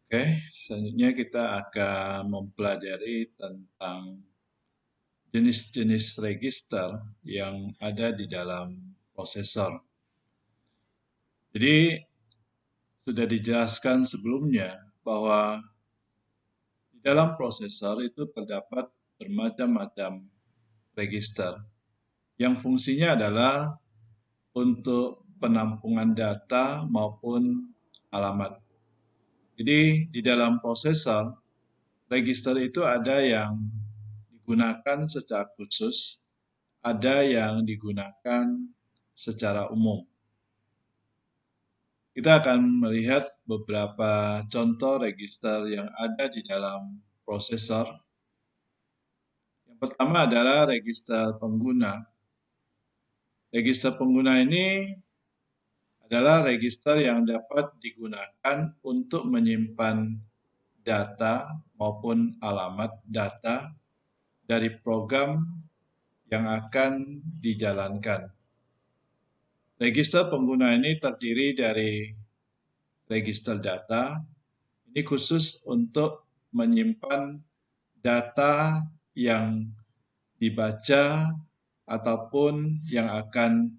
Oke, selanjutnya kita akan mempelajari tentang jenis-jenis register yang ada di dalam prosesor. Jadi sudah dijelaskan sebelumnya bahwa di dalam prosesor itu terdapat bermacam-macam register yang fungsinya adalah untuk penampungan data maupun alamat. Jadi di dalam prosesor, register itu ada yang digunakan secara khusus, ada yang digunakan secara umum. Kita akan melihat beberapa contoh register yang ada di dalam prosesor. Yang pertama adalah register pengguna. Register pengguna ini adalah register yang dapat digunakan untuk menyimpan data maupun alamat data dari program yang akan dijalankan. Register pengguna ini terdiri dari register data, ini khusus untuk menyimpan data yang dibaca ataupun yang akan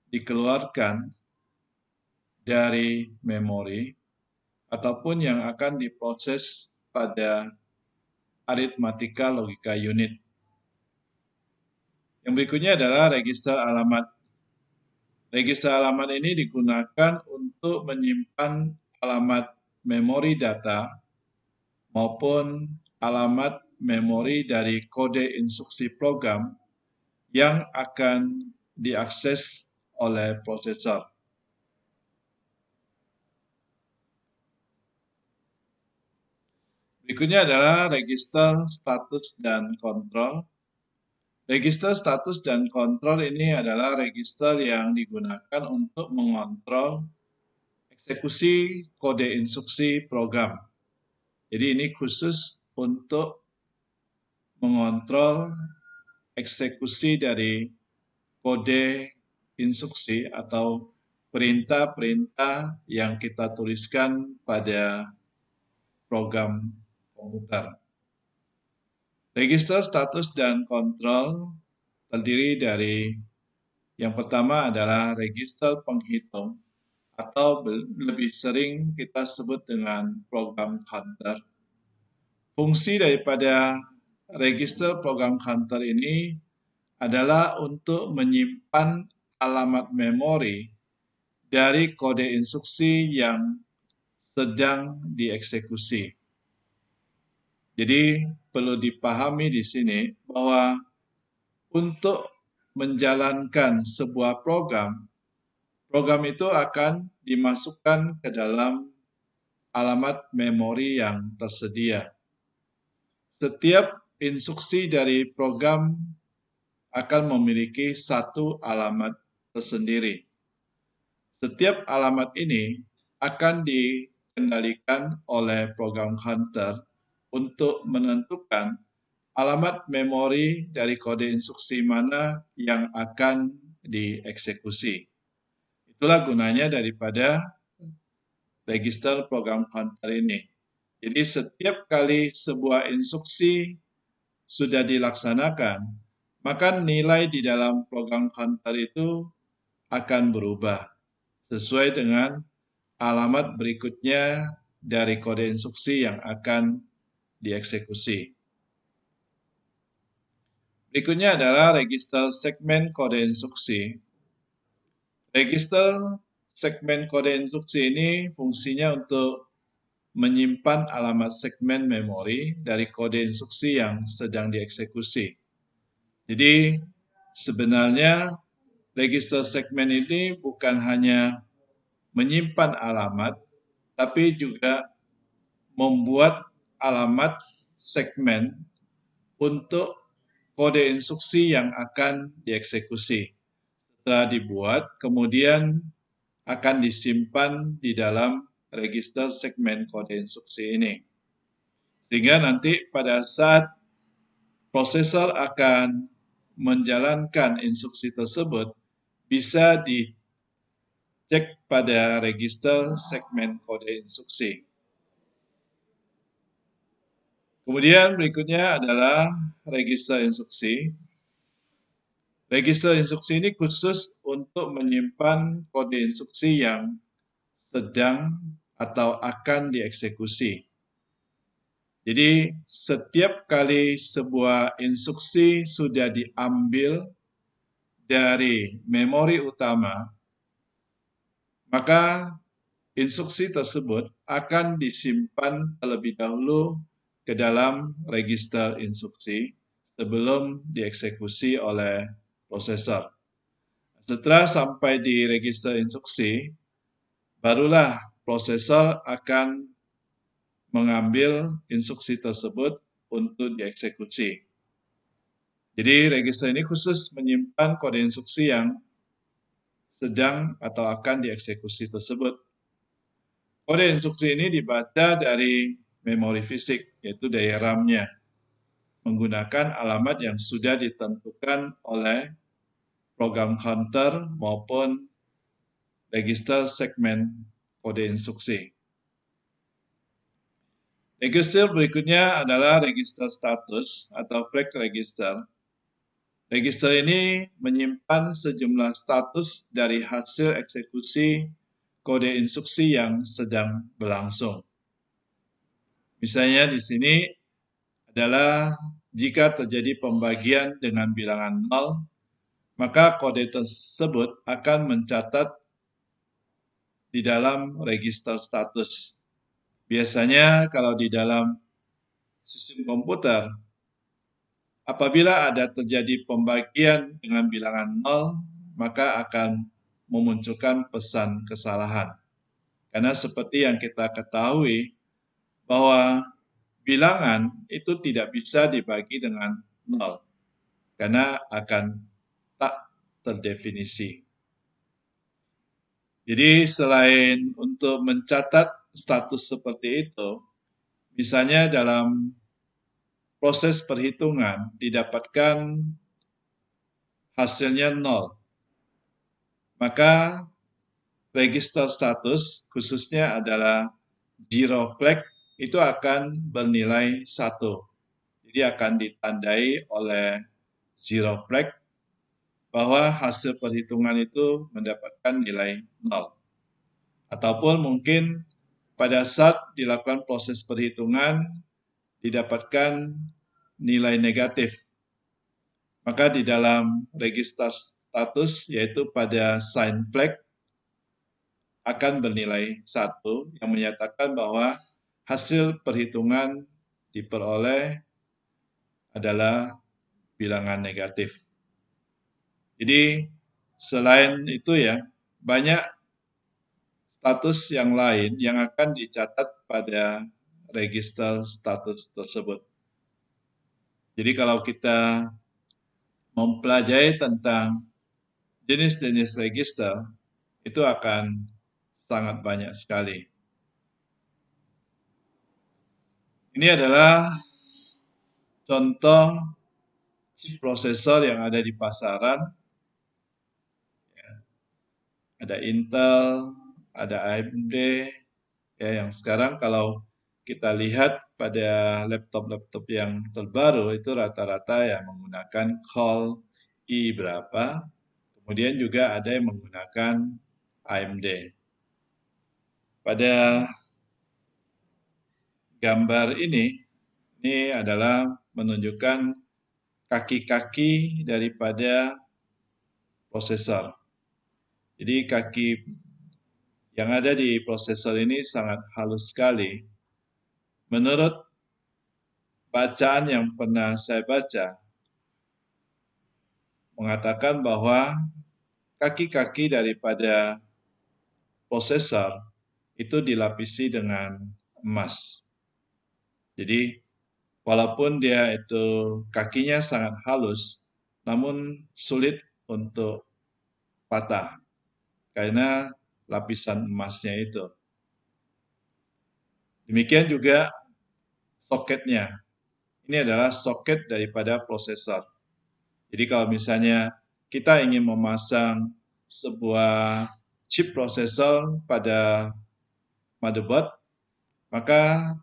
dikeluarkan dari memori ataupun yang akan diproses pada aritmatika logika unit. Yang berikutnya adalah register alamat. Register alamat ini digunakan untuk menyimpan alamat memori data maupun alamat memori dari kode instruksi program yang akan diakses oleh prosesor. Berikutnya adalah register status dan kontrol. Register status dan kontrol ini adalah register yang digunakan untuk mengontrol eksekusi kode instruksi program. Jadi ini khusus untuk mengontrol eksekusi dari kode instruksi atau perintah-perintah yang kita tuliskan pada program komputer. Register status dan kontrol terdiri dari yang pertama adalah register penghitung atau lebih sering kita sebut dengan program counter. Fungsi daripada register program counter ini adalah untuk menyimpan alamat memori dari kode instruksi yang sedang dieksekusi. Jadi perlu dipahami di sini bahwa untuk menjalankan sebuah program, program itu akan dimasukkan ke dalam alamat memori yang tersedia. Setiap instruksi dari program akan memiliki satu alamat tersendiri. Setiap alamat ini akan dikendalikan oleh program counter untuk menentukan alamat memori dari kode instruksi mana yang akan dieksekusi. Itulah gunanya daripada register program counter ini. Jadi setiap kali sebuah instruksi sudah dilaksanakan, maka nilai di dalam program counter itu akan berubah sesuai dengan alamat berikutnya dari kode instruksi yang akan dieksekusi. Berikutnya adalah register segmen kode instruksi. Register segmen kode instruksi ini fungsinya untuk menyimpan alamat segmen memori dari kode instruksi yang sedang dieksekusi. Jadi sebenarnya register segmen ini bukan hanya menyimpan alamat, tapi juga membuat alamat segmen untuk kode instruksi yang akan dieksekusi. Setelah dibuat, kemudian akan disimpan di dalam register segmen kode instruksi ini. Sehingga nanti pada saat prosesor akan menjalankan instruksi tersebut, bisa dicek pada register segmen kode instruksi. Kemudian berikutnya adalah register instruksi. Register instruksi ini khusus untuk menyimpan kode instruksi yang sedang atau akan dieksekusi. Jadi setiap kali sebuah instruksi sudah diambil dari memori utama, maka instruksi tersebut akan disimpan terlebih dahulu ke dalam register instruksi sebelum dieksekusi oleh prosesor. Setelah sampai di register instruksi, barulah prosesor akan mengambil instruksi tersebut untuk dieksekusi. Jadi register ini khusus menyimpan kode instruksi yang sedang atau akan dieksekusi tersebut. Kode instruksi ini dibaca dari memori fisik, yaitu dari RAM-nya, menggunakan alamat yang sudah ditentukan oleh program counter maupun register segmen kode instruksi. Register berikutnya adalah register status atau flag register. Register ini menyimpan sejumlah status dari hasil eksekusi kode instruksi yang sedang berlangsung. Misalnya di sini adalah jika terjadi pembagian dengan bilangan 0, maka kode tersebut akan mencatat di dalam register status. Biasanya kalau di dalam sistem komputer, apabila ada terjadi pembagian dengan bilangan 0, maka akan memunculkan pesan kesalahan. Karena seperti yang kita ketahui bahwa bilangan itu tidak bisa dibagi dengan 0, karena akan tak terdefinisi. Jadi selain untuk mencatat status seperti itu, misalnya dalam proses perhitungan didapatkan hasilnya 0, maka register status khususnya adalah zero flag itu akan bernilai 1. Jadi akan ditandai oleh zero flag bahwa hasil perhitungan itu mendapatkan nilai 0. Ataupun mungkin pada saat dilakukan proses perhitungan didapatkan nilai negatif. Maka di dalam register status yaitu pada sign flag akan bernilai 1 yang menyatakan bahwa hasil perhitungan diperoleh adalah bilangan negatif. Jadi selain itu ya, banyak status yang lain yang akan dicatat pada register status tersebut. Jadi kalau kita mempelajari tentang jenis-jenis register, itu akan sangat banyak sekali. Ini adalah contoh chip prosesor yang ada di pasaran. Ada Intel, ada AMD, ya yang sekarang kalau kita lihat pada laptop-laptop yang terbaru itu rata-rata ya menggunakan Core i berapa, kemudian juga ada yang menggunakan AMD. Pada gambar ini adalah menunjukkan kaki-kaki daripada prosesor. Jadi kaki yang ada di prosesor ini sangat halus sekali. Menurut bacaan yang pernah saya baca, mengatakan bahwa kaki-kaki daripada prosesor itu dilapisi dengan emas. Jadi, walaupun dia itu kakinya sangat halus, namun sulit untuk patah karena lapisan emasnya itu. Demikian juga soketnya. Ini adalah soket daripada prosesor. Jadi kalau misalnya kita ingin memasang sebuah chip prosesor pada motherboard, maka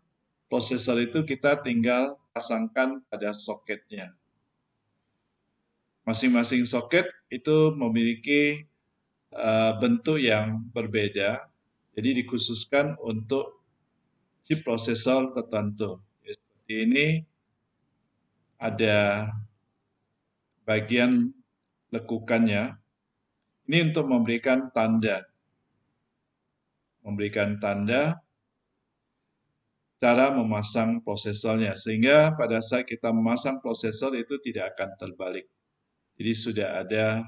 prosesor itu kita tinggal pasangkan pada soketnya. Masing-masing soket itu memiliki bentuk yang berbeda, jadi dikhususkan untuk chip prosesor tertentu. Seperti ini ada bagian lekukannya. Ini untuk memberikan tanda cara memasang prosesornya, sehingga pada saat kita memasang prosesor itu tidak akan terbalik. Jadi sudah ada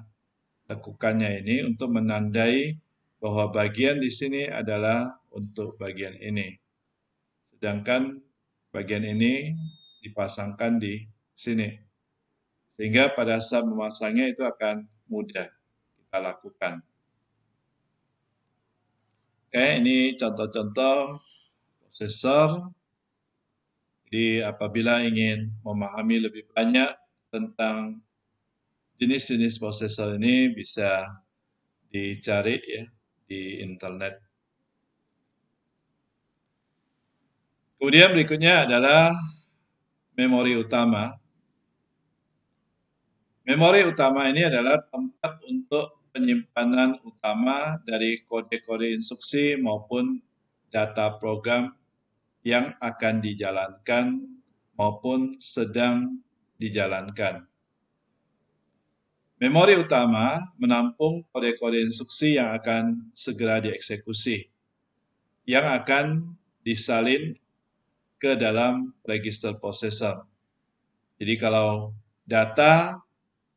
lekukannya ini untuk menandai bahwa bagian di sini adalah untuk bagian ini. Sedangkan bagian ini dipasangkan di sini. Sehingga pada saat memasangnya itu akan mudah kita lakukan. Oke, ini contoh-contoh prosesor. Jadi apabila ingin memahami lebih banyak tentang jenis-jenis prosesor ini bisa dicari ya di internet. Kemudian berikutnya adalah memori utama. Memori utama ini adalah tempat untuk penyimpanan utama dari kode-kode instruksi maupun data program yang akan dijalankan maupun sedang dijalankan. Memori utama menampung kode-kode instruksi yang akan segera dieksekusi, yang akan disalin ke dalam register prosesor. Jadi kalau data,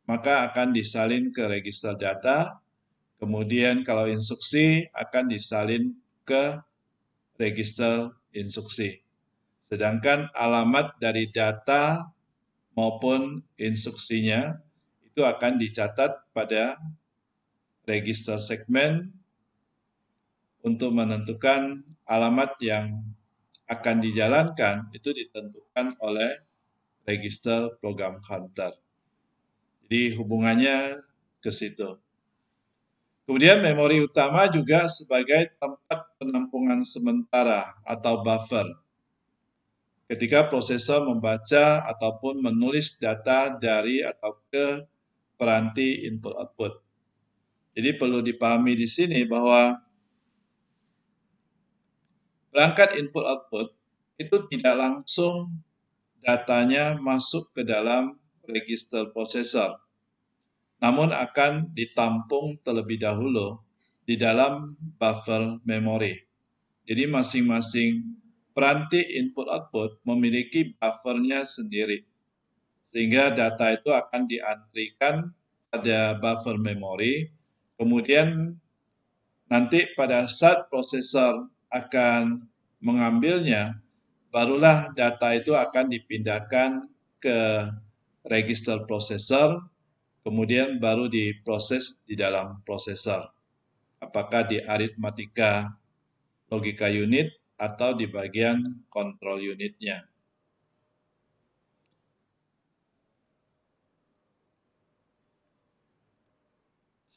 maka akan disalin ke register data, kemudian kalau instruksi akan disalin ke register instruksi. Sedangkan alamat dari data maupun instruksinya itu akan dicatat pada register segmen untuk menentukan alamat yang akan dijalankan itu ditentukan oleh register program counter. Jadi hubungannya ke situ. Kemudian memori utama juga sebagai tempat penampungan sementara atau buffer. Ketika prosesor membaca ataupun menulis data dari atau ke peranti input-output. Jadi perlu dipahami di sini bahwa perangkat input-output itu tidak langsung datanya masuk ke dalam register prosesor, namun akan ditampung terlebih dahulu di dalam buffer memori. Jadi masing-masing peranti input-output memiliki buffernya sendiri, sehingga data itu akan diantrikan pada buffer memori, kemudian nanti pada saat prosesor akan mengambilnya, barulah data itu akan dipindahkan ke register prosesor, kemudian baru diproses di dalam prosesor. Apakah di aritmatika logika unit atau di bagian kontrol unitnya.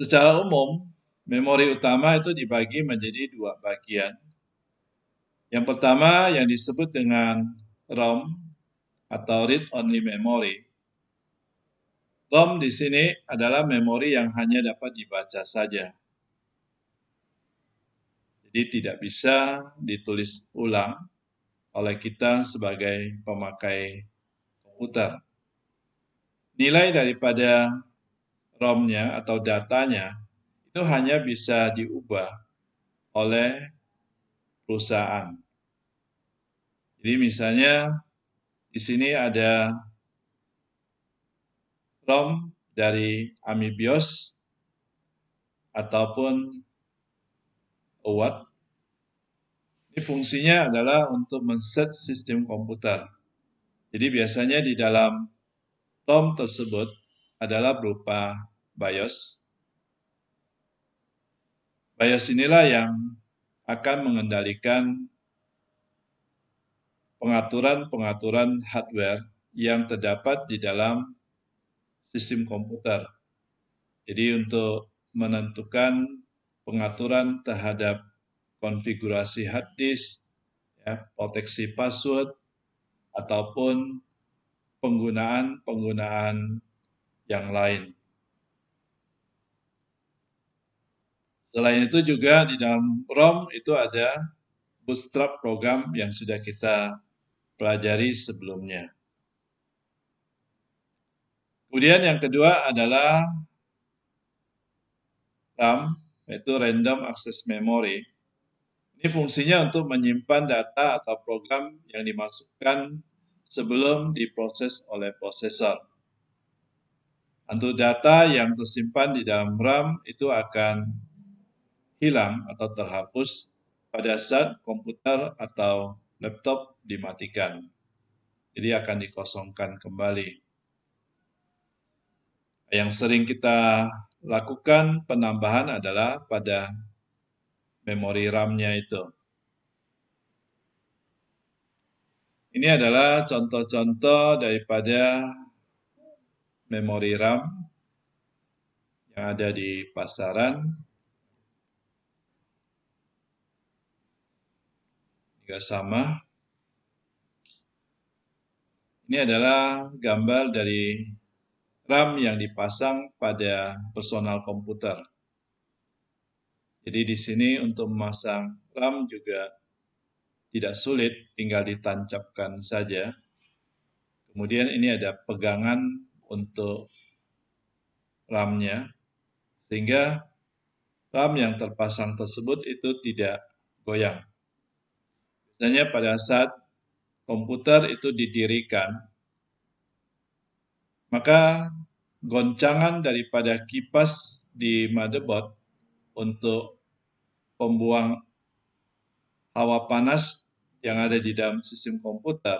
Secara umum, memori utama itu dibagi menjadi dua bagian. Yang pertama yang disebut dengan ROM atau read only memory. ROM di sini adalah memori yang hanya dapat dibaca saja. Jadi tidak bisa ditulis ulang oleh kita sebagai pemakai komputer. Nilai daripada ROM-nya atau datanya itu hanya bisa diubah oleh perusahaan. Jadi misalnya di sini ada ROM dari Amibios ataupun OWAT. Ini fungsinya adalah untuk men-set sistem komputer. Jadi biasanya di dalam ROM tersebut adalah berupa BIOS. BIOS inilah yang akan mengendalikan pengaturan-pengaturan hardware yang terdapat di dalam sistem komputer. Jadi untuk menentukan pengaturan terhadap konfigurasi hard disk, ya, proteksi password, ataupun penggunaan yang lain. Selain itu juga di dalam ROM itu ada bootstrap program yang sudah kita pelajari sebelumnya. Kemudian yang kedua adalah RAM, yaitu Random Access Memory. Ini fungsinya untuk menyimpan data atau program yang dimasukkan sebelum diproses oleh prosesor. Untuk data yang tersimpan di dalam RAM itu akan hilang atau terhapus pada saat komputer atau laptop dimatikan. Jadi akan dikosongkan kembali. Yang sering kita lakukan penambahan adalah pada memori RAM-nya itu. Ini adalah contoh-contoh daripada memori RAM yang ada di pasaran. Juga sama. Ini adalah gambar dari RAM yang dipasang pada personal komputer. Jadi di sini untuk memasang RAM juga tidak sulit, tinggal ditancapkan saja. Kemudian ini ada pegangan untuk RAM-nya, sehingga RAM yang terpasang tersebut itu tidak goyang. Biasanya pada saat komputer itu didirikan, maka goncangan daripada kipas di motherboard untuk pembuang hawa panas yang ada di dalam sistem komputer,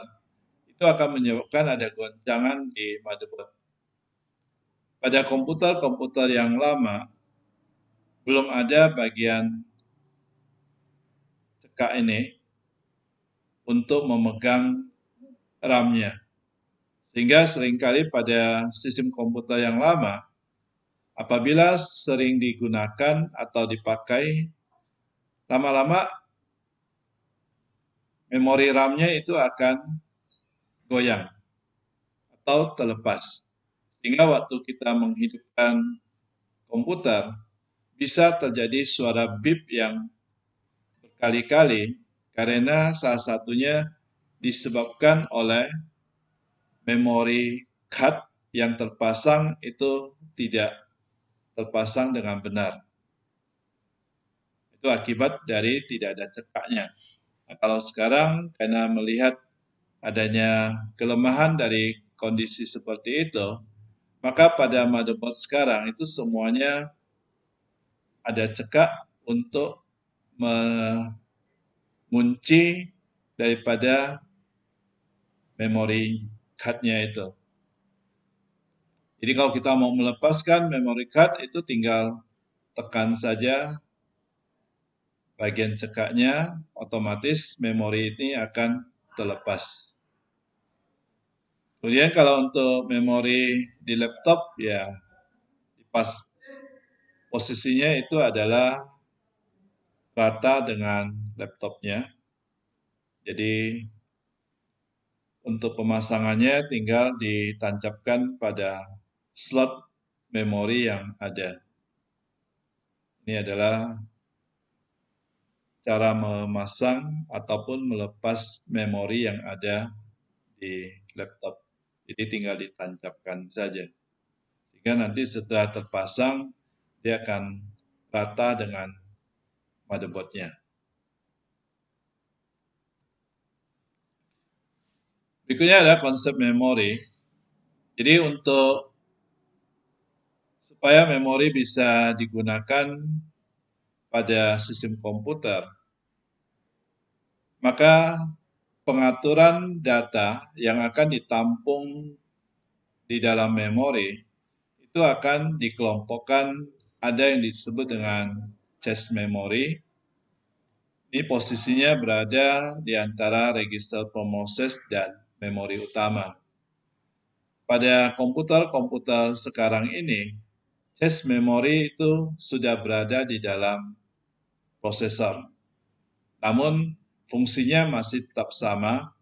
itu akan menyebabkan ada goncangan di motherboard. Pada komputer-komputer yang lama, belum ada bagian cekak ini untuk memegang RAM-nya. Sehingga seringkali pada sistem komputer yang lama, apabila sering digunakan atau dipakai, lama-lama memori RAM-nya itu akan goyang atau terlepas. Sehingga waktu kita menghidupkan komputer, bisa terjadi suara bip yang berkali-kali karena salah satunya disebabkan oleh memori card yang terpasang itu tidak terpasang dengan benar. Itu akibat dari tidak ada cekaknya. Nah, kalau sekarang karena melihat adanya kelemahan dari kondisi seperti itu, maka pada motherboard sekarang itu semuanya ada cekak untuk mengunci daripada memori card-nya itu. Jadi kalau kita mau melepaskan memory card itu tinggal tekan saja bagian cekaknya, otomatis memori ini akan terlepas. Kemudian kalau untuk memori di laptop, ya pas posisinya itu adalah rata dengan laptopnya. Jadi untuk pemasangannya tinggal ditancapkan pada slot memori yang ada. Ini adalah cara memasang ataupun melepas memori yang ada di laptop. Jadi tinggal ditancapkan saja. Sehingga nanti setelah terpasang, dia akan rata dengan motherboard-nya. Berikutnya adalah konsep memori. Jadi untuk supaya memori bisa digunakan pada sistem komputer, maka pengaturan data yang akan ditampung di dalam memori itu akan dikelompokkan, ada yang disebut dengan cache memory. Ini posisinya berada di antara register proses dan memori utama. Pada komputer-komputer sekarang ini, cache memory itu sudah berada di dalam prosesor. Namun fungsinya masih tetap sama,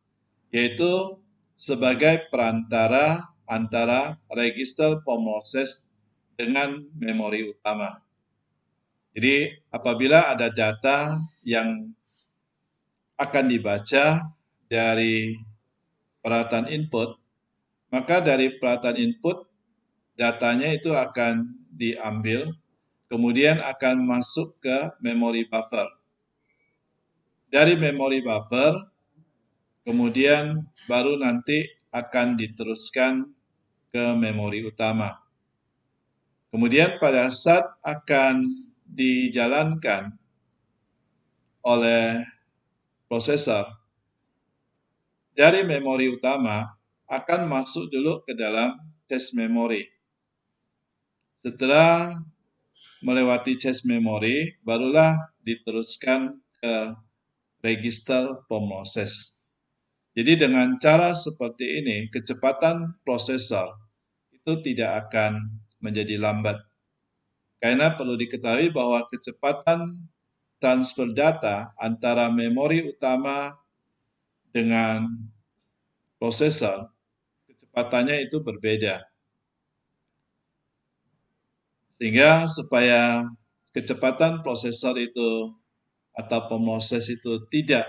yaitu sebagai perantara antara register pemroses dengan memori utama. Jadi apabila ada data yang akan dibaca dari peralatan input, maka dari peralatan input datanya itu akan diambil, kemudian akan masuk ke memori buffer. Dari memori buffer, kemudian baru nanti akan diteruskan ke memori utama. Kemudian pada saat akan dijalankan oleh prosesor, dari memori utama akan masuk dulu ke dalam cache memory. Setelah melewati cache memory, barulah diteruskan ke register pemroses. Jadi dengan cara seperti ini, kecepatan prosesor itu tidak akan menjadi lambat. Karena perlu diketahui bahwa kecepatan transfer data antara memori utama dengan prosesor, kecepatannya itu berbeda. Sehingga supaya kecepatan prosesor itu atau pemroses itu tidak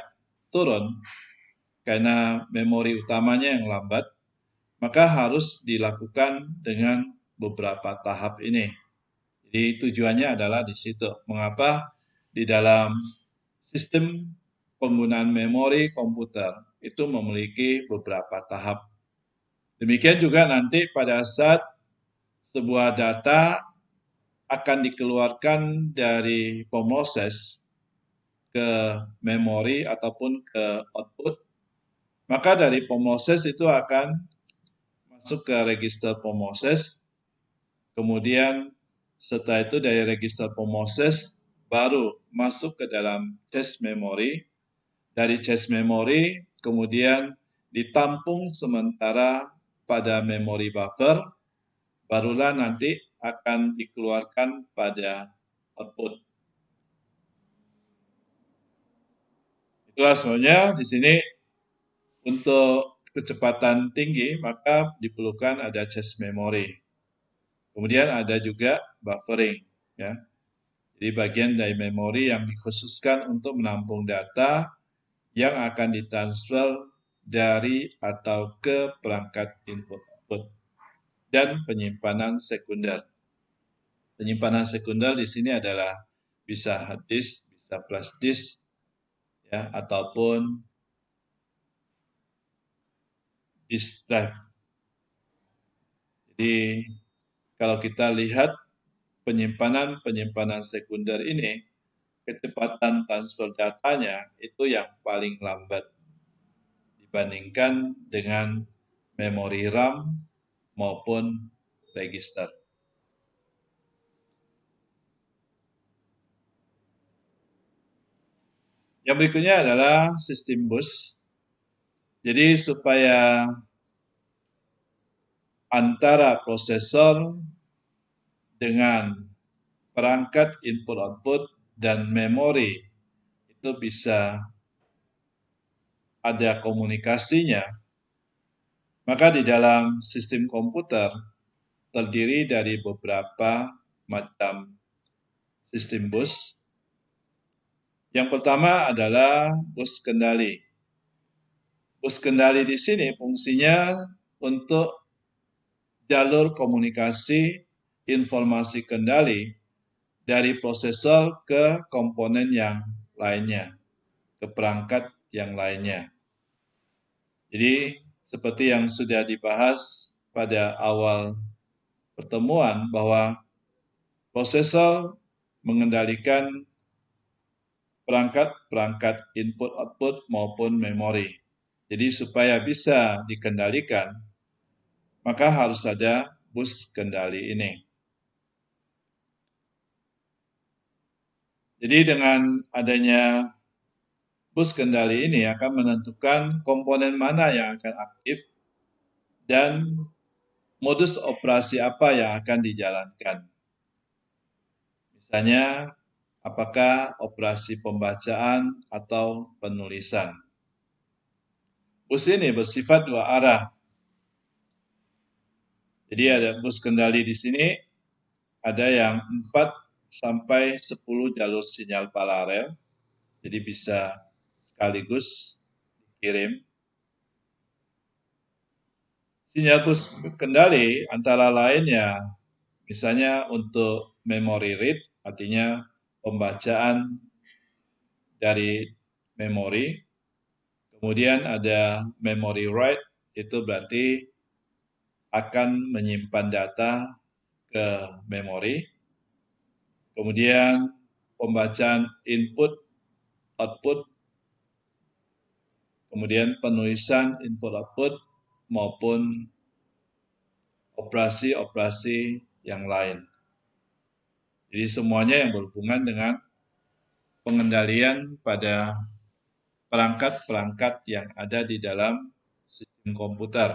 turun karena memori utamanya yang lambat, maka harus dilakukan dengan beberapa tahap ini. Jadi tujuannya adalah di situ. Mengapa di dalam sistem penggunaan memori komputer itu memiliki beberapa tahap. Demikian juga nanti pada saat sebuah data akan dikeluarkan dari pemroses ke memori ataupun ke output, maka dari pemroses itu akan masuk ke register pemroses, kemudian setelah itu dari register pemroses baru masuk ke dalam cache memory, dari cache memory kemudian ditampung sementara pada memori buffer, barulah nanti akan dikeluarkan pada output. Itulah sebenarnya di sini untuk kecepatan tinggi maka diperlukan ada cache memory. Kemudian ada juga buffering, ya. Jadi bagian dari memori yang dikhususkan untuk menampung data yang akan ditransfer dari atau ke perangkat input-output dan penyimpanan sekunder. Penyimpanan sekunder di sini adalah bisa hard disk, bisa flash disk, ya, ataupun disk drive. Jadi kalau kita lihat penyimpanan sekunder ini, kecepatan transfer datanya itu yang paling lambat dibandingkan dengan memori RAM maupun register. Yang berikutnya adalah sistem bus. Jadi supaya antara prosesor dengan perangkat input-output dan memori itu bisa ada komunikasinya, maka di dalam sistem komputer terdiri dari beberapa macam sistem bus. Yang pertama adalah bus kendali. Bus kendali di sini fungsinya untuk jalur komunikasi informasi kendali dari prosesor ke komponen yang lainnya, ke perangkat yang lainnya. Jadi seperti yang sudah dibahas pada awal pertemuan bahwa prosesor mengendalikan perangkat input-output maupun memori. Jadi supaya bisa dikendalikan, maka harus ada bus kendali ini. Jadi dengan adanya bus kendali ini akan menentukan komponen mana yang akan aktif dan modus operasi apa yang akan dijalankan. Misalnya, apakah operasi pembacaan atau penulisan. Bus ini bersifat dua arah. Jadi ada bus kendali di sini, ada yang 4 sampai 10 jalur sinyal paralel. Jadi bisa sekaligus kirim. Sinyal bus kendali antara lain ya misalnya untuk memory read, artinya pembacaan dari memori. Kemudian ada memory write, itu berarti akan menyimpan data ke memori. Kemudian pembacaan input, output, kemudian penulisan input-output maupun operasi-operasi yang lain. Jadi semuanya yang berhubungan dengan pengendalian pada perangkat-perangkat yang ada di dalam sistem komputer.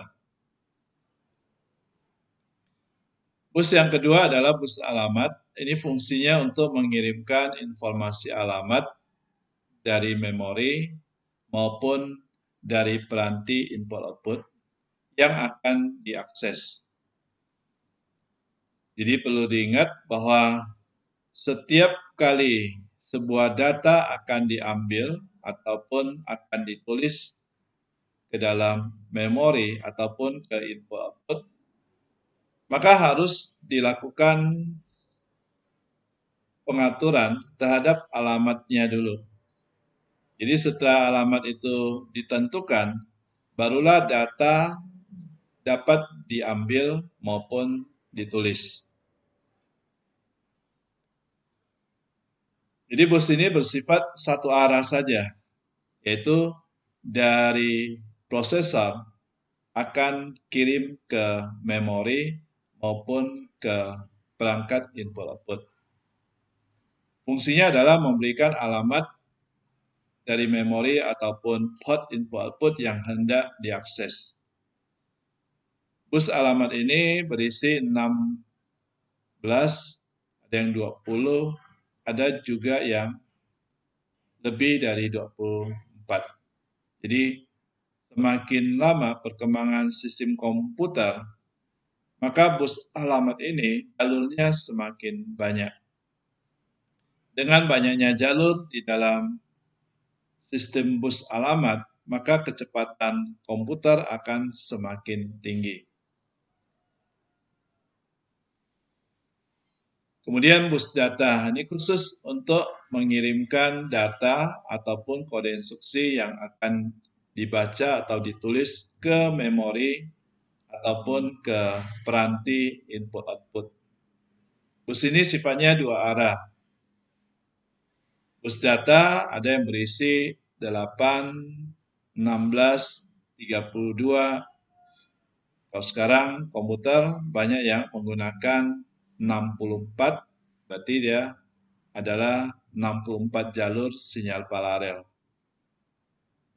Bus yang kedua adalah bus alamat. Ini fungsinya untuk mengirimkan informasi alamat dari memori maupun dari peranti input-output yang akan diakses. Jadi perlu diingat bahwa setiap kali sebuah data akan diambil ataupun akan ditulis ke dalam memori ataupun ke input-output, maka harus dilakukan pengaturan terhadap alamatnya dulu. Jadi setelah alamat itu ditentukan, barulah data dapat diambil maupun ditulis. Jadi bus ini bersifat satu arah saja, yaitu dari prosesor akan kirim ke memori maupun ke perangkat input-output. Fungsinya adalah memberikan alamat dari memori ataupun port input-output yang hendak diakses. Bus alamat ini berisi 16, ada yang 20, ada juga yang lebih dari 24. Jadi semakin lama perkembangan sistem komputer, maka bus alamat ini jalurnya semakin banyak. Dengan banyaknya jalur di dalam sistem bus alamat, maka kecepatan komputer akan semakin tinggi. Kemudian bus data, ini khusus untuk mengirimkan data ataupun kode instruksi yang akan dibaca atau ditulis ke memori ataupun ke peranti input-output. Bus ini sifatnya dua arah. Bus data ada yang berisi 8, 16, 32. Kalau sekarang komputer banyak yang menggunakan 64, berarti dia adalah 64 jalur sinyal paralel.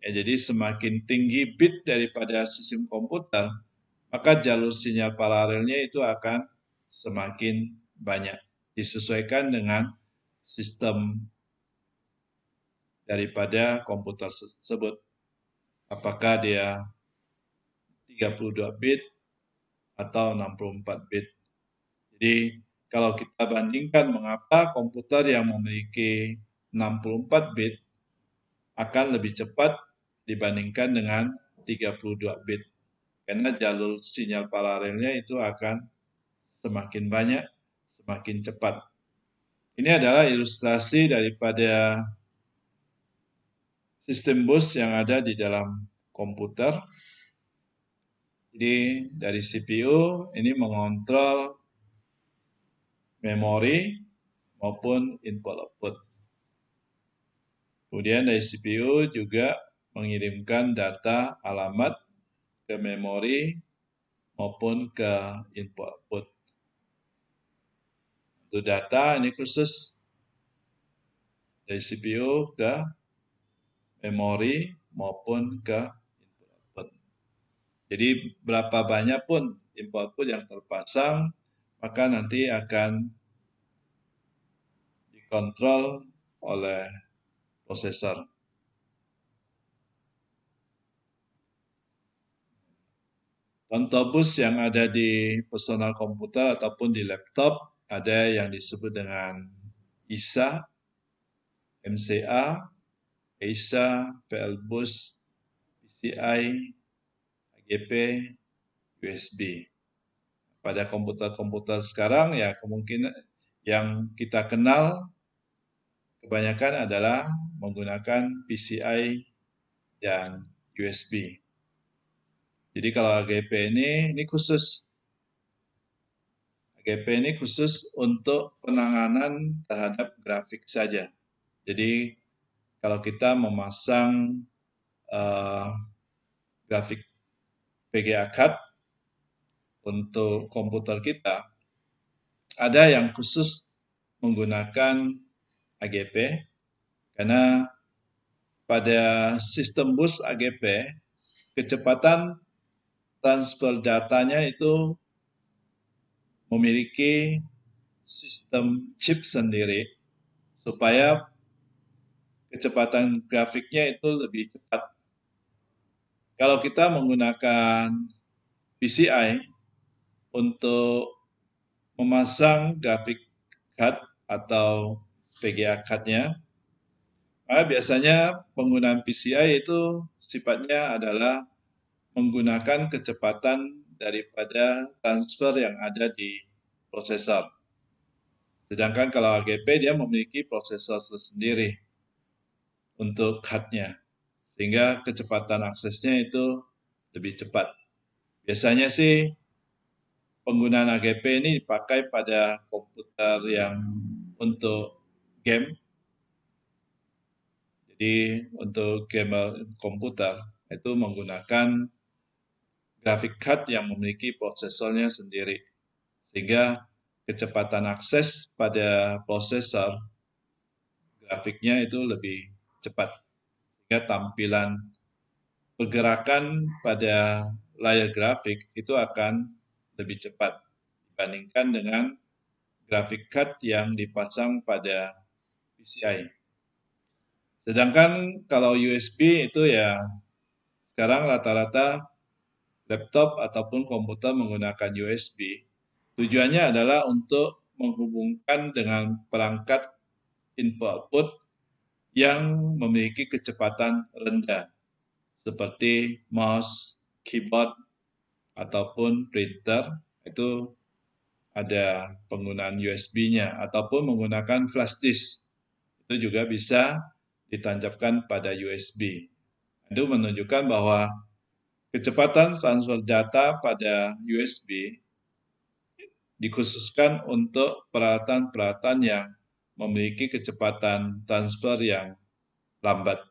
Ya, jadi semakin tinggi bit daripada sistem komputer, maka jalur sinyal paralelnya itu akan semakin banyak, disesuaikan dengan sistem daripada komputer tersebut. Apakah dia 32 bit atau 64 bit. Jadi kalau kita bandingkan mengapa komputer yang memiliki 64 bit akan lebih cepat dibandingkan dengan 32 bit. Karena jalur sinyal paralelnya itu akan semakin banyak, semakin cepat. Ini adalah ilustrasi daripada sistem bus yang ada di dalam komputer. Jadi dari CPU ini mengontrol memori maupun input-output. Kemudian dari CPU juga mengirimkan data alamat ke memori maupun ke input-output. Untuk data ini khusus dari CPU ke memori maupun ke input-output. Jadi berapa banyak pun input-output yang terpasang, maka nanti akan dikontrol oleh prosesor. Contoh bus yang ada di personal komputer ataupun di laptop ada yang disebut dengan ISA, MCA, EISA, PL bus, PCI, AGP, USB. Pada komputer-komputer sekarang ya kemungkinan yang kita kenal kebanyakan adalah menggunakan PCI dan USB. Jadi kalau AGP ini khusus. AGP ini khusus untuk penanganan terhadap grafik saja. Jadi kalau kita memasang grafik VGA card untuk komputer kita, ada yang khusus menggunakan AGP karena pada sistem bus AGP kecepatan transfer datanya itu memiliki sistem chip sendiri supaya kecepatan grafiknya itu lebih cepat. Kalau kita menggunakan PCI untuk memasang grafik card atau VGA card-nya, biasanya penggunaan PCI itu sifatnya adalah menggunakan kecepatan daripada transfer yang ada di prosesor. Sedangkan kalau AGP dia memiliki prosesor sendiri untuk card-nya, sehingga kecepatan aksesnya itu lebih cepat. Biasanya sih penggunaan AGP ini dipakai pada komputer yang untuk game. Jadi untuk gamer komputer itu menggunakan graphic card yang memiliki prosesornya sendiri. Sehingga kecepatan akses pada prosesor grafiknya itu lebih cepat. Sehingga tampilan pergerakan pada layar grafik itu akan lebih cepat dibandingkan dengan graphic card yang dipasang pada PCI. Sedangkan kalau USB itu ya sekarang rata-rata laptop ataupun komputer menggunakan USB. Tujuannya adalah untuk menghubungkan dengan perangkat input-output yang memiliki kecepatan rendah seperti mouse, keyboard, ataupun printer. Itu ada penggunaan USB-nya ataupun menggunakan flash disk. Itu juga bisa ditancapkan pada USB. Itu menunjukkan bahwa kecepatan transfer data pada USB dikhususkan untuk peralatan-peralatan yang memiliki kecepatan transfer yang lambat.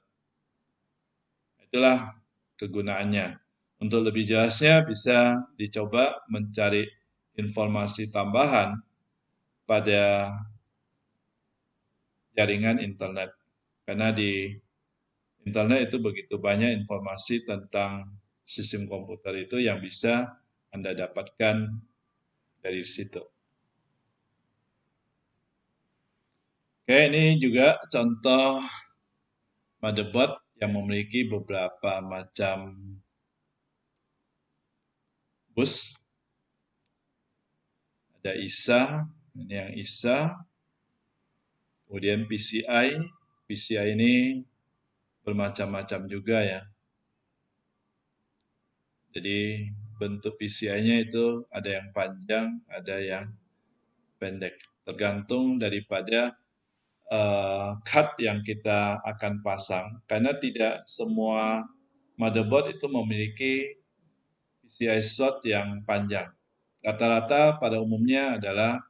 Itulah kegunaannya. Untuk lebih jelasnya bisa dicoba mencari informasi tambahan pada jaringan internet. Karena di internet itu begitu banyak informasi tentang sistem komputer itu yang bisa Anda dapatkan dari situ. Oke, ini juga contoh motherboard yang memiliki beberapa macam bus. Ada ISA, ini yang ISA, kemudian PCI. PCI ini bermacam-macam juga ya. Jadi bentuk PCI-nya itu ada yang panjang, ada yang pendek. Tergantung daripada card yang kita akan pasang. Karena tidak semua motherboard itu memiliki PCI slot yang panjang. Rata-rata pada umumnya adalah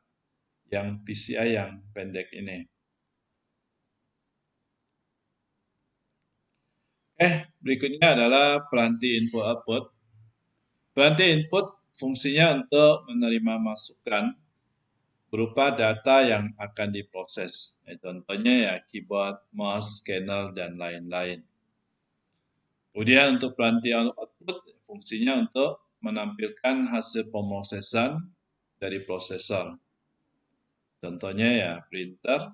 yang PCI yang pendek ini. Berikutnya adalah peranti input-output. Peranti input fungsinya untuk menerima masukan berupa data yang akan diproses. Contohnya ya keyboard, mouse, scanner, dan lain-lain. Kemudian untuk peranti output fungsinya untuk menampilkan hasil pemrosesan dari prosesor. Contohnya ya printer,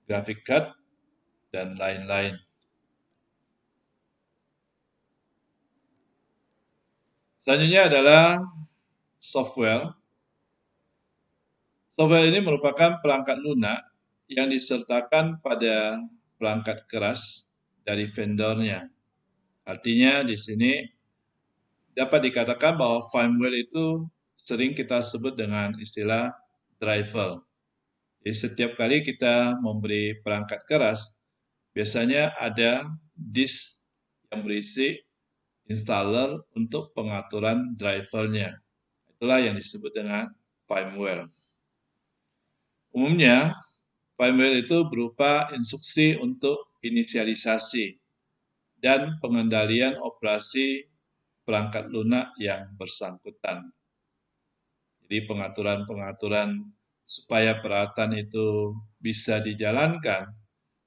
graphic card, dan lain-lain. Selanjutnya adalah software. Software ini merupakan perangkat lunak yang disertakan pada perangkat keras dari vendornya. Artinya di sini dapat dikatakan bahwa firmware itu sering kita sebut dengan istilah driver. Jadi setiap kali kita memberi perangkat keras, biasanya ada disk yang berisi installer untuk pengaturan drivernya. Itulah yang disebut dengan firmware. Umumnya, firmware itu berupa instruksi untuk inisialisasi dan pengendalian operasi perangkat lunak yang bersangkutan. Jadi pengaturan-pengaturan supaya peralatan itu bisa dijalankan,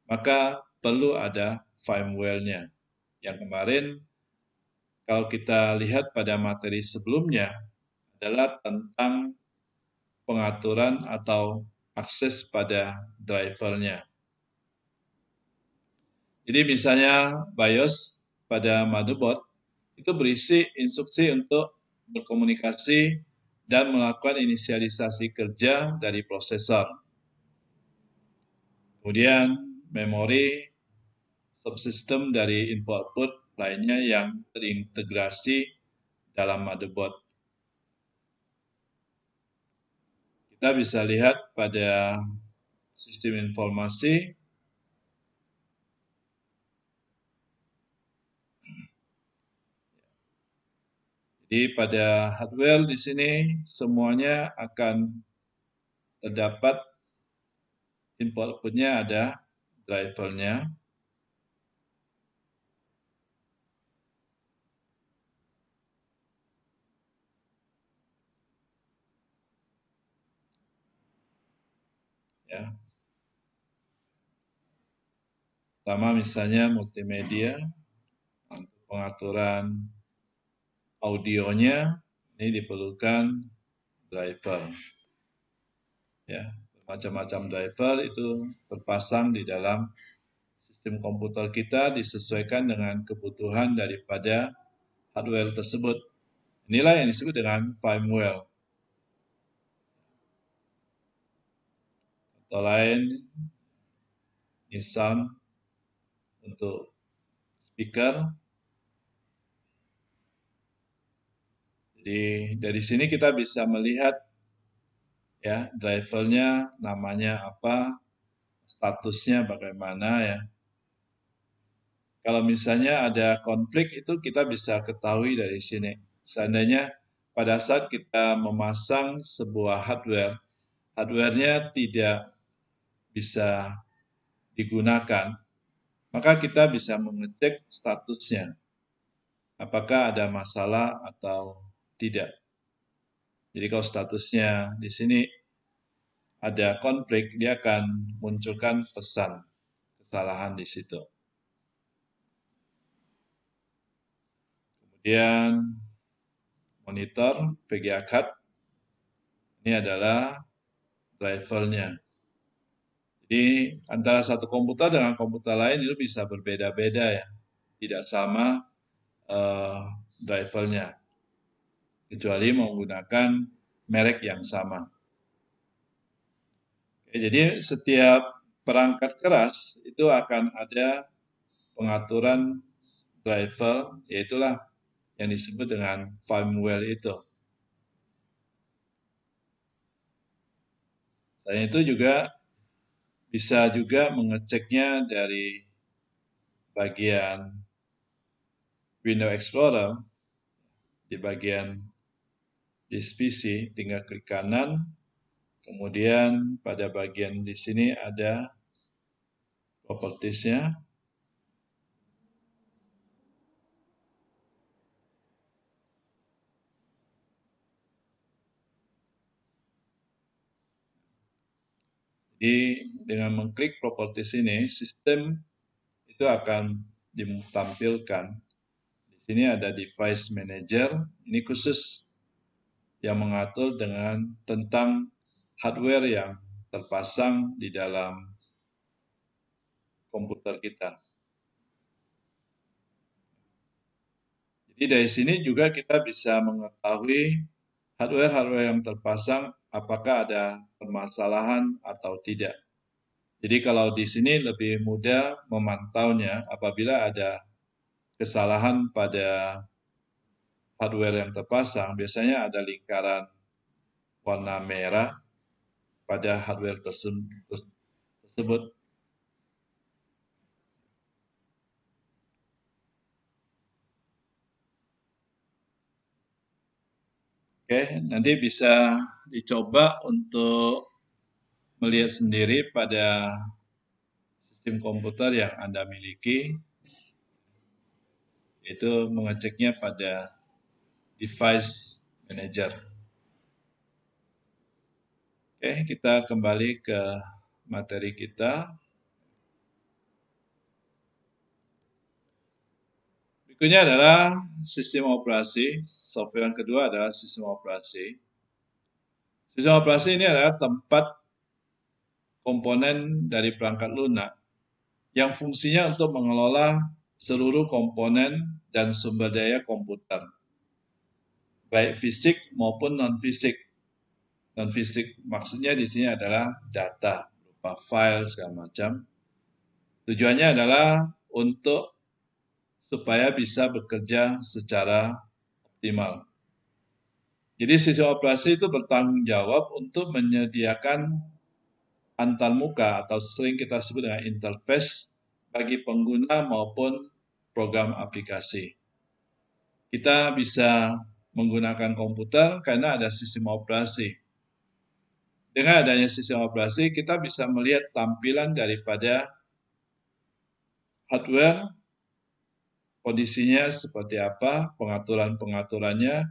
maka perlu ada firmware-nya. Yang kemarin, kalau kita lihat pada materi sebelumnya, adalah tentang pengaturan atau akses pada drivernya. Jadi misalnya BIOS pada motherboard itu berisi instruksi untuk berkomunikasi dan melakukan inisialisasi kerja dari prosesor. Kemudian memori, subsistem dari input-output lainnya yang terintegrasi dalam motherboard. Kita bisa lihat pada sistem informasi, jadi pada hardware di sini semuanya akan terdapat input-outputnya ada drivernya. Ya. Pertama misalnya multimedia, untuk pengaturan audionya ini diperlukan driver. Ya, macam-macam driver itu terpasang di dalam sistem komputer kita disesuaikan dengan kebutuhan daripada hardware tersebut. Inilah yang disebut dengan firmware. Contoh lain, misal untuk speaker. Jadi dari sini kita bisa melihat ya drivernya namanya apa, statusnya bagaimana ya. Kalau misalnya ada konflik itu kita bisa ketahui dari sini. Seandainya pada saat kita memasang sebuah hardware, hardware-nya tidak bisa digunakan, maka kita bisa mengecek statusnya. Apakah ada masalah atau tidak. Jadi kalau statusnya di sini ada konflik, dia akan munculkan pesan kesalahan di situ. Kemudian monitor VGA card, ini adalah drivernya. Jadi antara satu komputer dengan komputer lain itu bisa berbeda-beda ya, tidak sama drivernya, kecuali menggunakan merek yang sama. Oke, jadi setiap perangkat keras itu akan ada pengaturan driver, yaitulah yang disebut dengan firmware itu. Selain itu juga bisa juga mengeceknya dari bagian Windows Explorer, di bagian disk PC, tinggal klik kanan, kemudian pada bagian di sini ada propertiesnya. Jadi dengan mengklik properties ini, sistem itu akan ditampilkan. Di sini ada device manager, ini khusus yang mengatur tentang hardware yang terpasang di dalam komputer kita. Jadi Jadi dari sini juga kita bisa mengetahui hardware-hardware yang terpasang apakah ada permasalahan atau tidak. Jadi kalau di sini lebih mudah memantaunya apabila ada kesalahan pada hardware yang terpasang, biasanya ada lingkaran warna merah pada hardware tersebut. Oke, nanti bisa dicoba untuk melihat sendiri pada sistem komputer yang Anda miliki, itu mengeceknya pada device manager. Oke, kita kembali ke materi kita. Berikutnya adalah sistem operasi. Software yang kedua adalah sistem operasi. Sistem operasi ini adalah tempat komponen dari perangkat lunak yang fungsinya untuk mengelola seluruh komponen dan sumber daya komputer, baik fisik maupun non-fisik. Non-fisik maksudnya di sini adalah data, berupa file segala macam. Tujuannya adalah untuk supaya bisa bekerja secara optimal. Jadi sistem operasi itu bertanggung jawab untuk menyediakan antarmuka atau sering kita sebut dengan interface bagi pengguna maupun program aplikasi. Kita bisa menggunakan komputer karena ada sistem operasi. Dengan adanya sistem operasi, kita bisa melihat tampilan daripada hardware, kondisinya seperti apa, pengaturan-pengaturannya,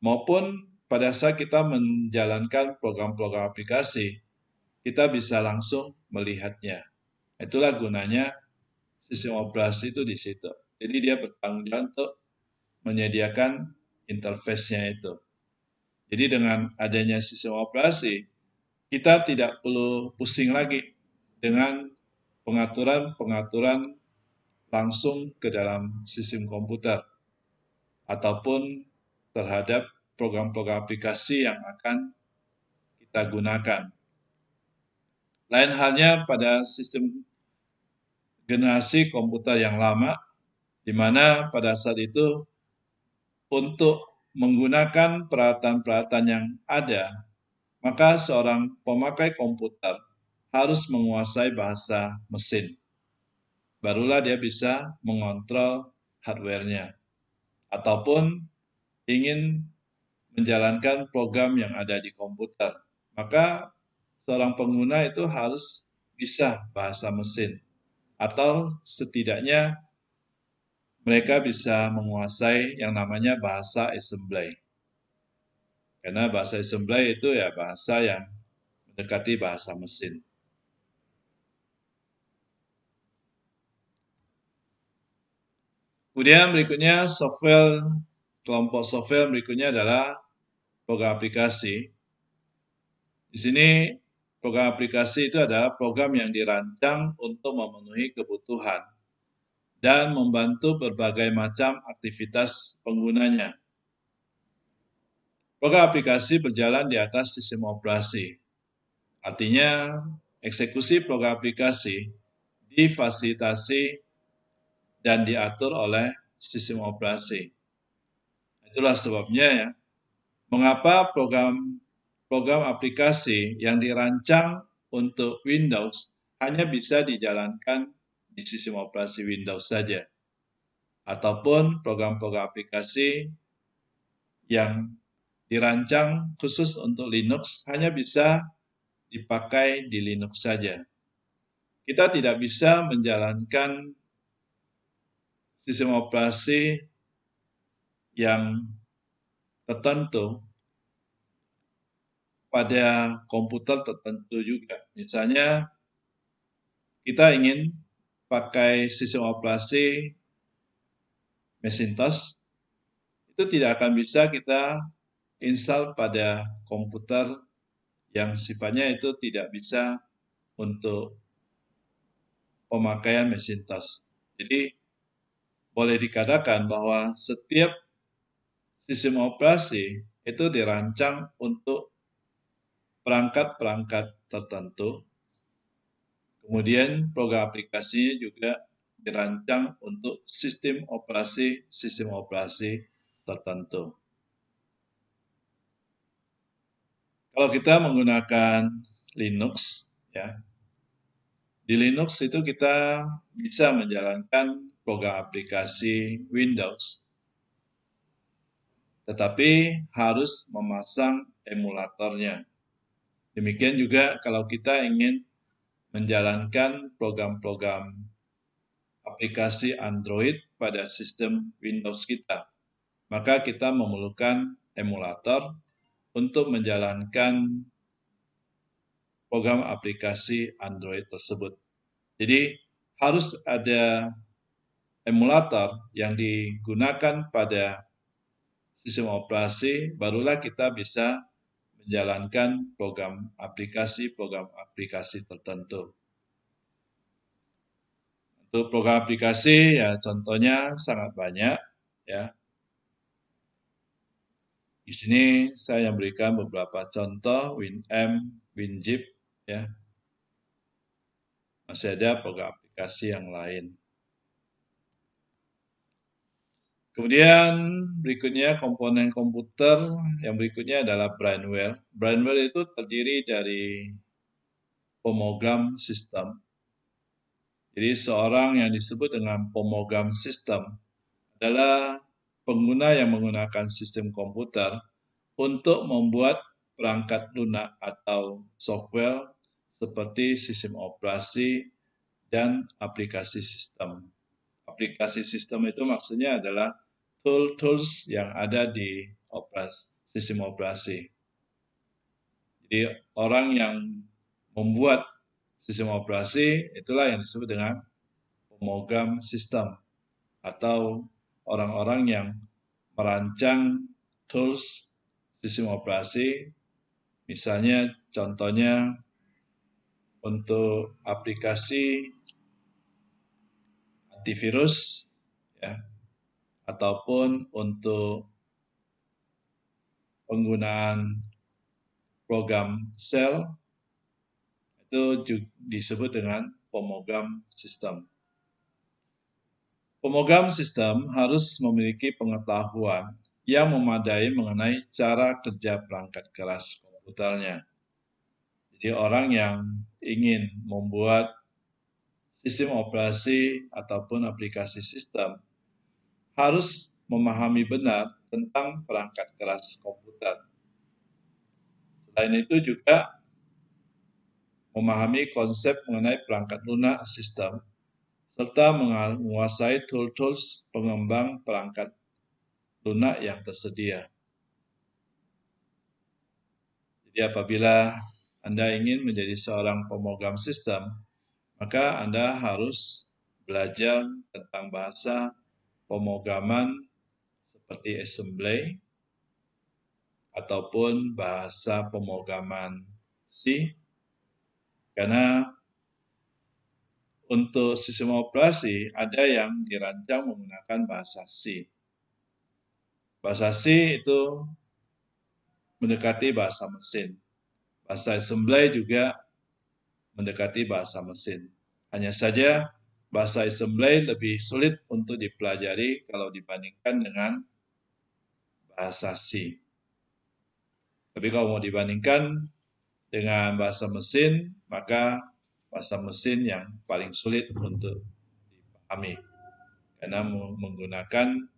maupun pada saat kita menjalankan program-program aplikasi, kita bisa langsung melihatnya. Itulah gunanya sistem operasi itu di situ. Jadi dia bertanggung jawab untuk menyediakan interface-nya itu. Jadi dengan adanya sistem operasi, kita tidak perlu pusing lagi dengan pengaturan-pengaturan langsung ke dalam sistem komputer ataupun terhadap program-program aplikasi yang akan kita gunakan. Lain halnya pada sistem generasi komputer yang lama, di mana pada saat itu untuk menggunakan peralatan-peralatan yang ada, maka seorang pemakai komputer harus menguasai bahasa mesin. Barulah dia bisa mengontrol hardware-nya. Ataupun ingin menjalankan program yang ada di komputer. Maka seorang pengguna itu harus bisa bahasa mesin. Atau setidaknya mereka bisa menguasai yang namanya bahasa assembly. Karena bahasa assembly itu ya bahasa yang mendekati bahasa mesin. Kemudian berikutnya kelompok software berikutnya adalah program aplikasi. Di sini program aplikasi itu adalah program yang dirancang untuk memenuhi kebutuhan dan membantu berbagai macam aktivitas penggunanya. Program aplikasi berjalan di atas sistem operasi. Artinya, eksekusi program aplikasi difasilitasi dan diatur oleh sistem operasi. Itulah sebabnya ya, mengapa program aplikasi yang dirancang untuk Windows hanya bisa dijalankan di sistem operasi Windows saja. Ataupun program-program aplikasi yang dirancang khusus untuk Linux hanya bisa dipakai di Linux saja. Kita tidak bisa menjalankan sistem operasi yang tertentu pada komputer tertentu juga. Misalnya kita ingin pakai sistem operasi Macintosh, itu tidak akan bisa kita install pada komputer yang sifatnya itu tidak bisa untuk pemakaian Macintosh. Jadi boleh dikatakan bahwa setiap sistem operasi itu dirancang untuk perangkat-perangkat tertentu. Kemudian program aplikasinya juga dirancang untuk sistem operasi tertentu. Kalau kita menggunakan Linux, ya, di Linux itu kita bisa menjalankan program aplikasi Windows, tetapi harus memasang emulatornya. Demikian juga kalau kita ingin menjalankan program-program aplikasi Android pada sistem Windows kita, maka kita memerlukan emulator untuk menjalankan program aplikasi Android tersebut. Jadi harus ada emulator yang digunakan pada sistem operasi, barulah kita bisa menjalankan program aplikasi tertentu. Untuk program aplikasi ya contohnya sangat banyak ya. Di sini saya berikan beberapa contoh WinM, WinZip ya. Masih ada program aplikasi yang lain. Kemudian berikutnya komponen komputer yang berikutnya adalah brainware. Brainware itu terdiri dari pemogram sistem. Jadi seorang yang disebut dengan pemogram sistem adalah pengguna yang menggunakan sistem komputer untuk membuat perangkat lunak atau software seperti sistem operasi dan aplikasi sistem. Aplikasi sistem itu maksudnya adalah tools yang ada di sistem operasi. Jadi orang yang membuat sistem operasi itulah yang disebut dengan pemogram sistem atau orang-orang yang merancang tools sistem operasi. Misalnya contohnya untuk aplikasi antivirus ya, ataupun untuk penggunaan program shell itu disebut dengan pemogram sistem. Pemogram sistem harus memiliki pengetahuan yang memadai mengenai cara kerja perangkat keras komputernya. Jadi orang yang ingin membuat sistem operasi ataupun aplikasi sistem harus memahami benar tentang perangkat keras komputer. Selain itu juga memahami konsep mengenai perangkat lunak sistem, serta menguasai tools pengembang perangkat lunak yang tersedia. Jadi apabila Anda ingin menjadi seorang pemogram sistem, maka Anda harus belajar tentang bahasa pemrograman seperti assembly ataupun bahasa pemrograman C, karena untuk sistem operasi ada yang dirancang menggunakan bahasa C. Bahasa C itu mendekati bahasa mesin. Bahasa assembly juga mendekati bahasa mesin. Hanya saja bahasa assembly lebih sulit untuk dipelajari kalau dibandingkan dengan bahasa C. Tapi kalau mau dibandingkan dengan bahasa mesin, maka bahasa mesin yang paling sulit untuk dipahami. Karena menggunakan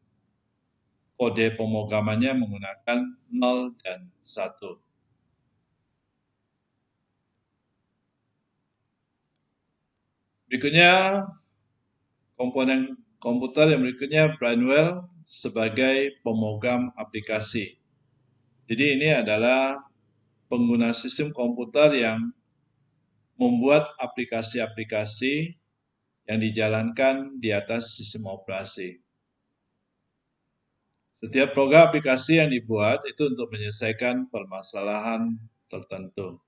kode pemrogramannya menggunakan 0 dan 1. Berikutnya, komponen komputer yang berikutnya brainware sebagai pemrogram aplikasi. Jadi ini adalah pengguna sistem komputer yang membuat aplikasi-aplikasi yang dijalankan di atas sistem operasi. Setiap program aplikasi yang dibuat itu untuk menyelesaikan permasalahan tertentu.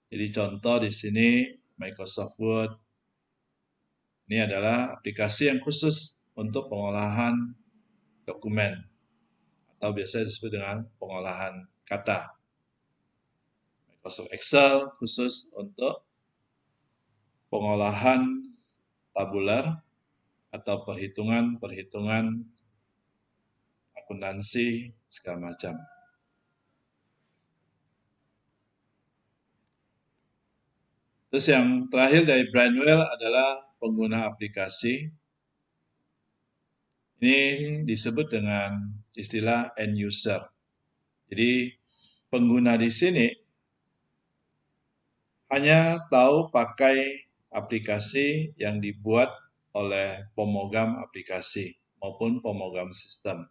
Jadi contoh di sini Microsoft Word. Ini adalah aplikasi yang khusus untuk pengolahan dokumen atau biasa disebut dengan pengolahan kata. Microsoft Excel khusus untuk pengolahan tabular atau perhitungan akuntansi segala macam. Terus yang terakhir dari Brandwell adalah pengguna aplikasi. Ini disebut dengan istilah end user. Jadi pengguna di sini hanya tahu pakai aplikasi yang dibuat oleh pemrogram aplikasi maupun pemrogram sistem.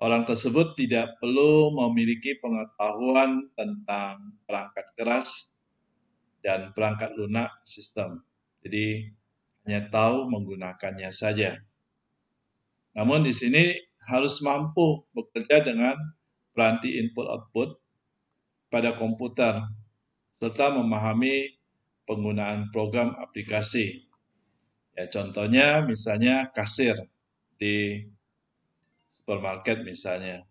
Orang tersebut tidak perlu memiliki pengetahuan tentang perangkat keras dan perangkat lunak sistem. Jadi hanya tahu menggunakannya saja. Namun di sini harus mampu bekerja dengan peranti input-output pada komputer serta memahami penggunaan program aplikasi. Ya, contohnya misalnya kasir di supermarket misalnya.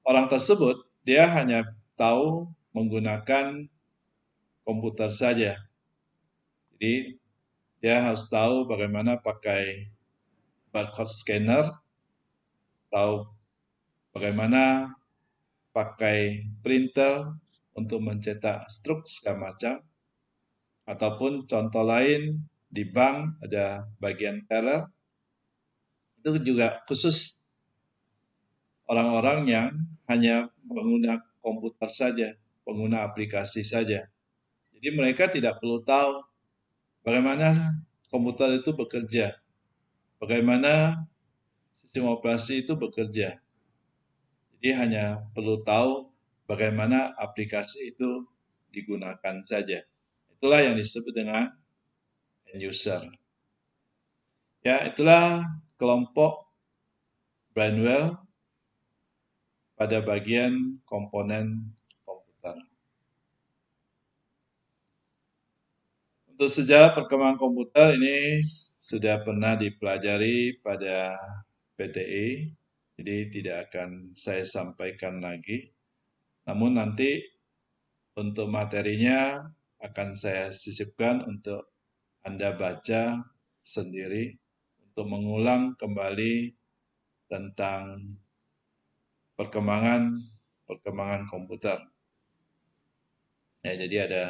Orang tersebut dia hanya tahu menggunakan komputer saja. Jadi dia harus tahu bagaimana pakai barcode scanner, tahu bagaimana pakai printer untuk mencetak struk segala macam, ataupun contoh lain di bank ada bagian teller, itu juga khusus orang-orang yang hanya pengguna komputer saja, pengguna aplikasi saja. Jadi mereka tidak perlu tahu bagaimana komputer itu bekerja, bagaimana sistem operasi itu bekerja. Jadi hanya perlu tahu bagaimana aplikasi itu digunakan saja. Itulah yang disebut dengan end user. Ya, itulah kelompok Brandwell pada bagian komponen komputer. Untuk sejarah perkembangan komputer ini sudah pernah dipelajari pada PTE, jadi tidak akan saya sampaikan lagi. Namun nanti untuk materinya akan saya sisipkan untuk Anda baca sendiri untuk mengulang kembali tentang perkembangan komputer. Ya, jadi ada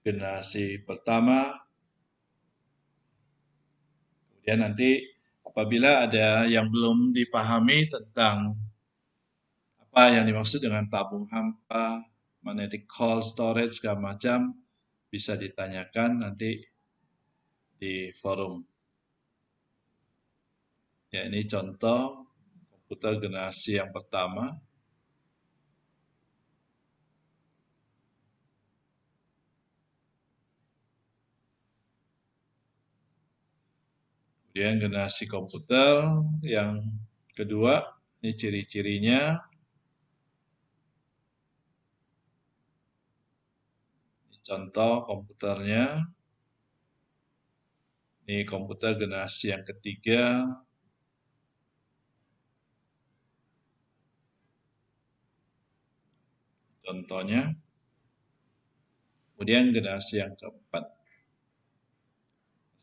generasi pertama, kemudian nanti apabila ada yang belum dipahami tentang apa yang dimaksud dengan tabung hampa, magnetic cold storage, segala macam, bisa ditanyakan nanti di forum. Ya, ini contoh komputer generasi yang pertama. Kemudian generasi komputer yang kedua, ini ciri-cirinya. Ini contoh komputernya. Ini komputer generasi yang ketiga. Contohnya. Kemudian generasi yang keempat.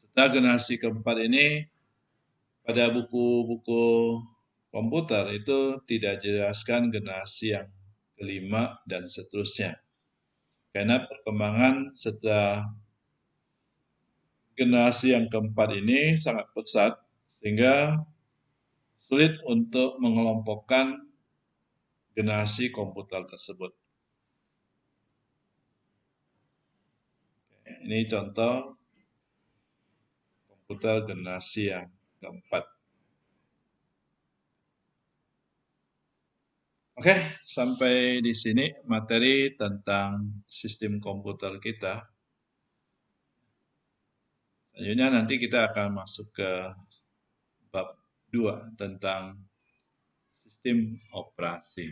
Setelah generasi keempat ini, pada buku-buku komputer itu tidak jelaskan generasi yang kelima dan seterusnya. Karena perkembangan setelah generasi yang keempat ini sangat pesat, sehingga sulit untuk mengelompokkan generasi komputer tersebut. Ini contoh komputer generasi yang keempat. Oke, sampai di sini materi tentang sistem komputer kita. Selanjutnya nanti kita akan masuk ke bab 2 tentang sistem operasi.